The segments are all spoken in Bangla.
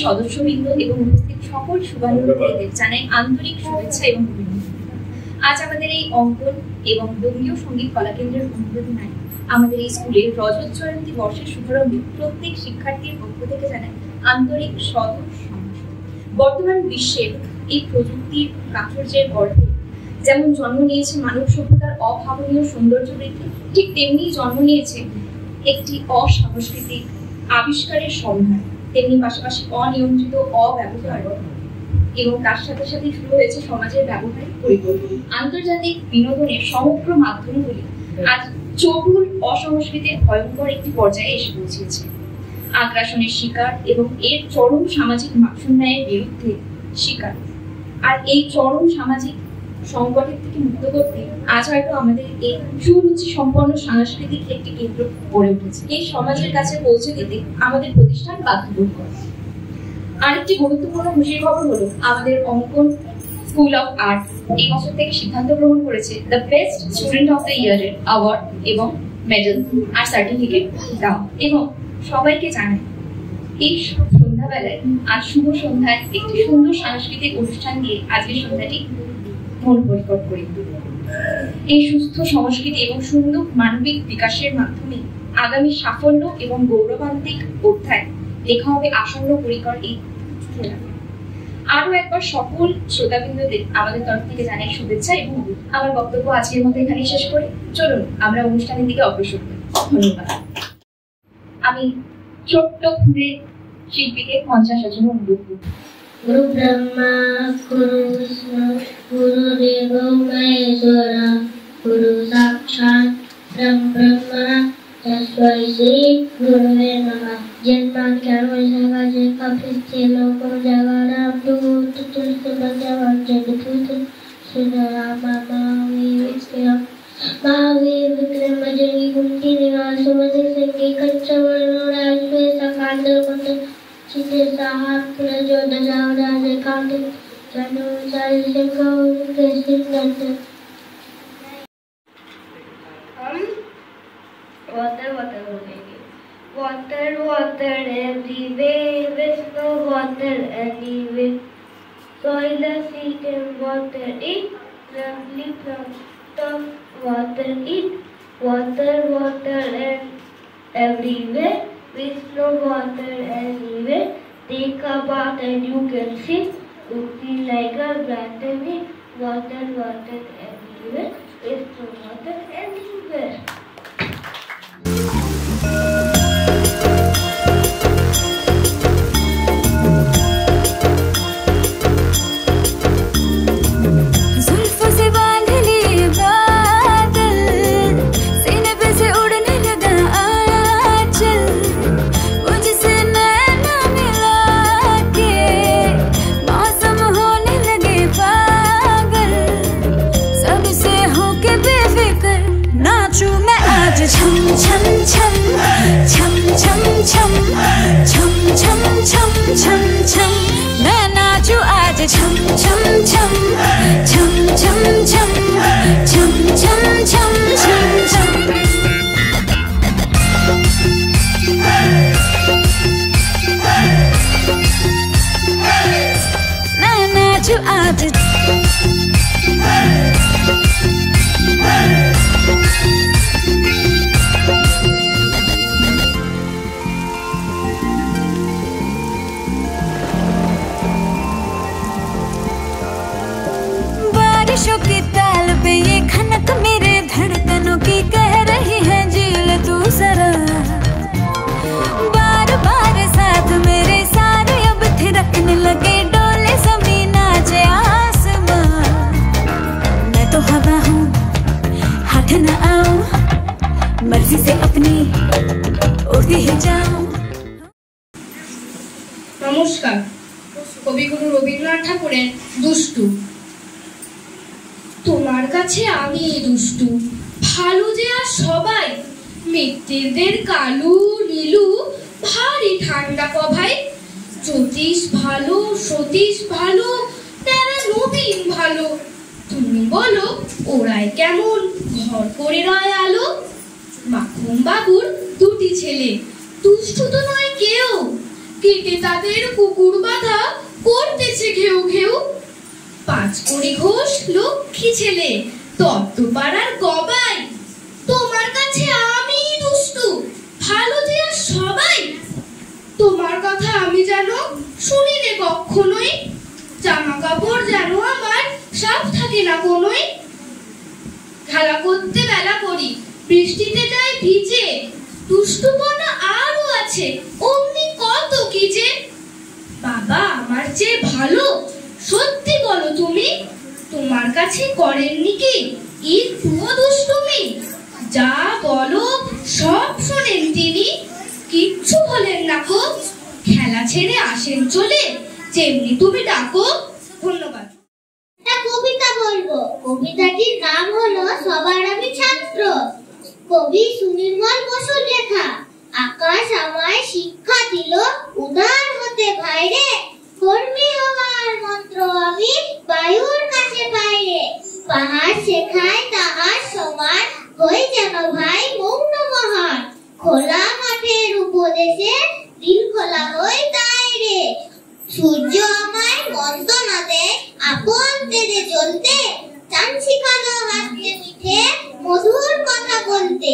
সদস্যবৃন্দ এবং উপস্থিত সকল শুভানুধ্যায়ীদের জানাই আন্তরিক শুভেচ্ছা এবং অভিনন্দন। আজ আমাদের এই অঙ্কন এবং বঙ্গীয় সঙ্গীত কলাকেন্দ্রের উদ্বোধনায় আমাদের এই স্কুলের রজত জয়ন্তী বর্ষের শুভারম্ভে প্রত্যেক শিক্ষার্থীর পক্ষ থেকে জানাই আন্তরিক স্বাগত। বর্তমান বিশ্বের এই প্রযুক্তির প্রাচুর্যের গর্ভে যেমন জন্ম নিয়েছে মানব সভ্যতার অভাবনীয় সৌন্দর্য বৃদ্ধি, ঠিক তেমনি জন্ম নিয়েছে একটি অসাংস্কৃতিক আবিষ্কারের সম্ভার, তেমনি পাশাপাশি অনিয়ন্ত্রিত অব্যবহার এবং তার সাথে সাথে শুরু হয়েছে সমাজের ব্যবহারিক পরিবর্তন। আন্তর্জাতিক বিনোদনের সমগ্র মাধ্যমগুলি আজ চটুল অসংস্কৃতির ভয়ঙ্কর একটি পর্যায়ে এসে পৌঁছেছে। আগ্রাসনের শিকার এবং এর চরম সামাজিক মানসন্যায়ের বিরুদ্ধে শিকার। আর এই চরম সামাজিক সংকটের থেকে মুক্ত করতে আজ হয়তো আমাদের এই সুরুচি সম্পন্ন সাংস্কৃতিক একটি কেন্দ্র গড়ে উঠেছে। এই সমাজের কাছে পৌঁছে দিতে আমাদের প্রতিষ্ঠান বাধ্যবোধ করে। আরেকটি গুরুত্বপূর্ণ খুশির খবর হলো আমাদের অঙ্কন স্কুল অফ আর্ট এই বছর থেকে সিদ্ধান্ত গ্রহণ করেছে the best student of the year এর অ্যাওয়ার্ড এবং মেডেল আর সার্টিফিকেট দাও। এবং সবাইকে জানাই এই সন্ধ্যাবেলায় আজ শুভ সন্ধ্যায় একটি সুন্দর সাংস্কৃতিক অনুষ্ঠান দিয়ে আজকের সন্ধ্যাটি মন পরিকট করি। এই সুস্থ সংস্কৃতি এবং সুন্দর মানবিক বিকাশের মাধ্যমে আগামী সাফল্য এবং গৌরবান্বিত অধ্যায় লেখা হবে আসন্ন পরিকর এই খেলা। আরো একবার সকল শ্রোতাবৃন্দদের আমাদের তরফ থেকে জানাই শুভেচ্ছা এবং আমার বক্তব্য আজকের মতো এখানেই শেষ করি। চলুন আমরা অনুষ্ঠানের দিকে অগ্রসর করি। ধন্যবাদ। আমি ছোট্ট ক্ষুদে শিল্পীকে মঞ্চে আসার জন্য অনুরোধ করি। गुरु ब्रह्मा गुरु विष्णु गुरु देव महेश्वर गुरु साक्षात् ब्रह्मा तस्मै श्री गुरुवे नमः। जन्मांतरवैसाखा कपिस्ते लोको जगन्नाथ तुलसी बंदवान जगतुत श्रीराम महावीर विक्रम बजरंगी कुंती निवास सुमति संगी कंचवर्ण राजवे सकांदर कुंड चिते साहब प्रजो दजावरा से कांटे जनो सारी से कौन कैसे करते हम water बोलेंगे। water everywhere with no water anywhere, soil the seed and water it, lovely from top water it, water and everywhere with no water anywhere, take a bath and you can see, looking like a brand new water everywhere with no water anywhere. छम छम छम छम छम छम छम छम छम छम छम मैं नाचूं आज छम छम छम छम छम छम छम छम छम छम छम मैं नाचूं आज बारिशों की ताल पे ये खनक मेरे धड़कनों की कह रही है झील तू जरा, बार बार साथ मेरे सारे अब थिरकने लगे, डोले ज़मीन नाचे आसमां, मैं तो हवा हूँ हाथ न आऊं, मर्जी से अपनी उड़ती ही जाऊं। नमस्कार। কবিগুরু রবীন্দ্রনাথ ঠাকুরের দুষ্টু। তোমার কাছে আমি দুষ্টু, ভালো যে আর সবাই, মিত্রদের কালু নীলু ভারী ঠান্ডা কভাই, জ্যোতিষ ভালো সতীশ ভালো তারা নবীন ভালো, তুমি বলো ওরাই কেমন ঘর করে রয় আলো। মাখন বাবুর দুটি ছেলে, দুষ্টু তো নয় কেউ, কেটে তাদের কুকুর বাঁধা করতেছে ঘেউ ঘেউ। 5 কোটি ঘোষ লক্ষ্মী ছেলে, তত্ত্ব পাড়ার গবাই। তোমার কাছে আমি দুষ্টু, ভালো যে আর সবাই। তোমার কথা আমি যেন শুনিলে কখনোই, জামা কাপড় যেন আমার সাফ থাকে না কোনোই। খেলা করতে বেলা করি, বৃষ্টিতে যাই ভিজে। দুষ্টুপনা আরো আছে, অমনি কত কি যে। বাবা আমার চেয়ে ভালো, সত্যি বলো তুমি, তোমার কাছে করেননি কি একটুও দুষ্টুমি? যা বলো সব শোনেন তিনি, কিচ্ছু বলেন না গো। খেলা ছেড়ে আসেন চলে, যেমনি তুমি ডাকো। ধন্যবাদ। একটা কবিতা বলবো। কবিতাটির নাম হলো সবার আমি ছাত্র। কবি সুনির্মল বসুর লেখা। আকাশ আমায় শিক্ষা দিল উদার হতে ভাইরে, কর্মী হওয়ার মন্ত্র আমি বায়ুর কাছে পাইরে। পাহাড় শেখায় তাহার সমান, হই যেন ভাই মৌন মহান। খোলা মাঠের উপদেশে দিল খোলা হই তাই রে। সূর্য আমায় মন্ত্রণা দেয় আপন তেজে জ্বলতে, চান শিখানো হাসতে মিঠে মধুর কথা বলতে।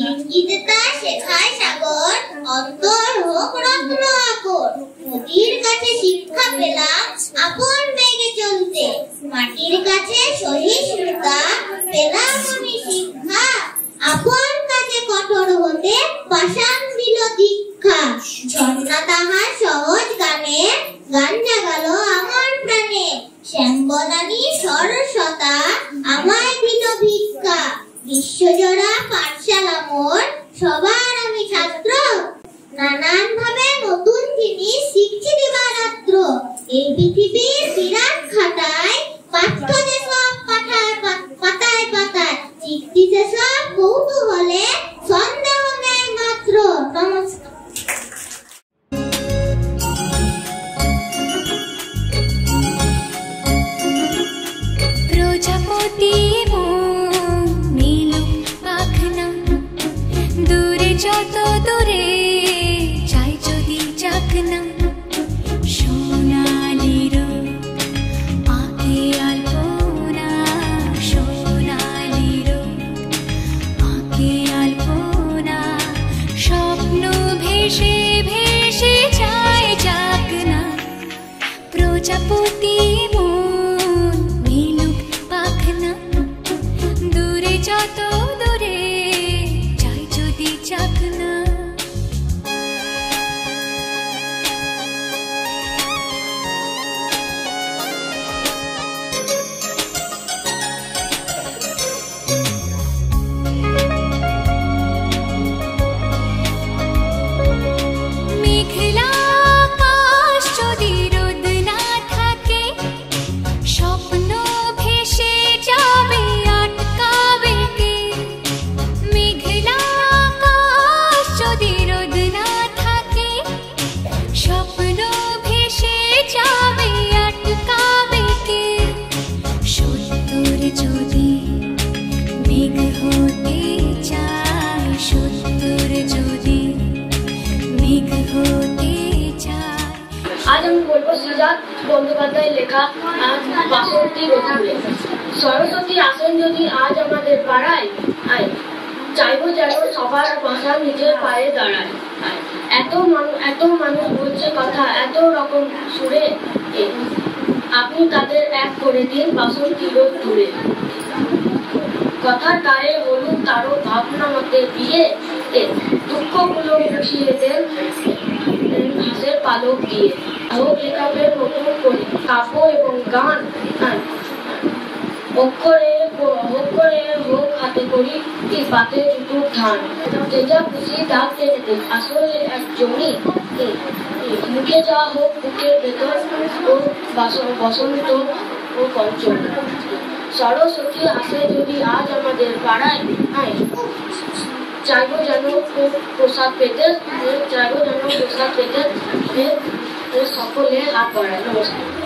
ইঙ্গিতে তা শেখায় সাগর, অন্তর হোক রত্ন আকর। নদীর কাছে শিক্ষা পেলাম আপন বেগে চলতে, মাটির কাছে সহিষ্ণুতা পেলাম আমি শিক্ষা। আপন কাছে কঠোর হতে পাষাণ দিল দীক্ষা। ঝর্ণা তাহার সহজ গানে গান জাগালো আমার প্রাণে। শ্যামবদানী সরসতা আমায় দিল ভিক্ষা। বিশ্বজোড়া পাঠশালা মোর, সবার আমি ছাত্র। নানান ভাবে নতুন জিনিস শিখছি দিবারাত্র। এই পৃথিবীর বিরাট খাতায় পাঠ্য যে সব পাতায় পাতায়, শিখতিছে সব কৌতূহলে, সন্দেহ নেই মাত্র। নমস্কার। প্রজাপতি নীলু পাখনা, দূরে যত দূরে চাই যদি চাকনা। সোনালির আঁকে আলপনা, সোনালির আঁকে আলপনা। স্বপ্ন ভেসে ভেসে যায় চাকনা। প্রজাপতি দূরে যত দূরে চাই যদি চাকনা। মেঘলা আকাশ যদি রোদ না থাকে, স্বপ্ন ভেসে যাবে আটকাবে কে? মেঘলা আকাশ যদি রোদ না থাকে, স্বপ্ন ভেসে যাবে আটকাবে কে? সত্তর যদি মেঘ হতে চায়, সত্তর যদি মেঘ হতে চায়। আজ আমি বলবো শ্রীজাত বন্দ্যোপাধ্যায়ের লেখা বাসন্তী রোদ্দুরে। সরস্বতী আসেন যদি আজ আমাদের পাড়ায়, চাইবো যেন সবার ভাষা নিজের পায়ে দাঁড়ায়। এত মানুষ বলছে কথা এত রকম সুরে, আপনি তাদের এক করে দিন বাসন্তী রোদ্দুরে। কথার গায়ে হলুদ তারও ভাবনা মতে বিয়ে, দুঃখগুলো মুছিয়ে দেন ঘাসের পালক দিয়ে। হোক লেখকের নতুন করে কাব্য এবং গান, অক্ষরে হোক হাতে করি পাতে দুটো ধান। যেটা খুশি দাগ টেনে দিন আসলে এক জমি, মুখে যা হোক বুকের ভেতর ও বসন্ত ও পঞ্চমী। সরস্বতী আসে যদি আজ আমাদের পাড়ায়, চাইবো যেন প্রসাদ পেতে, সকলে হাত বাড়ায়। নমস্কার।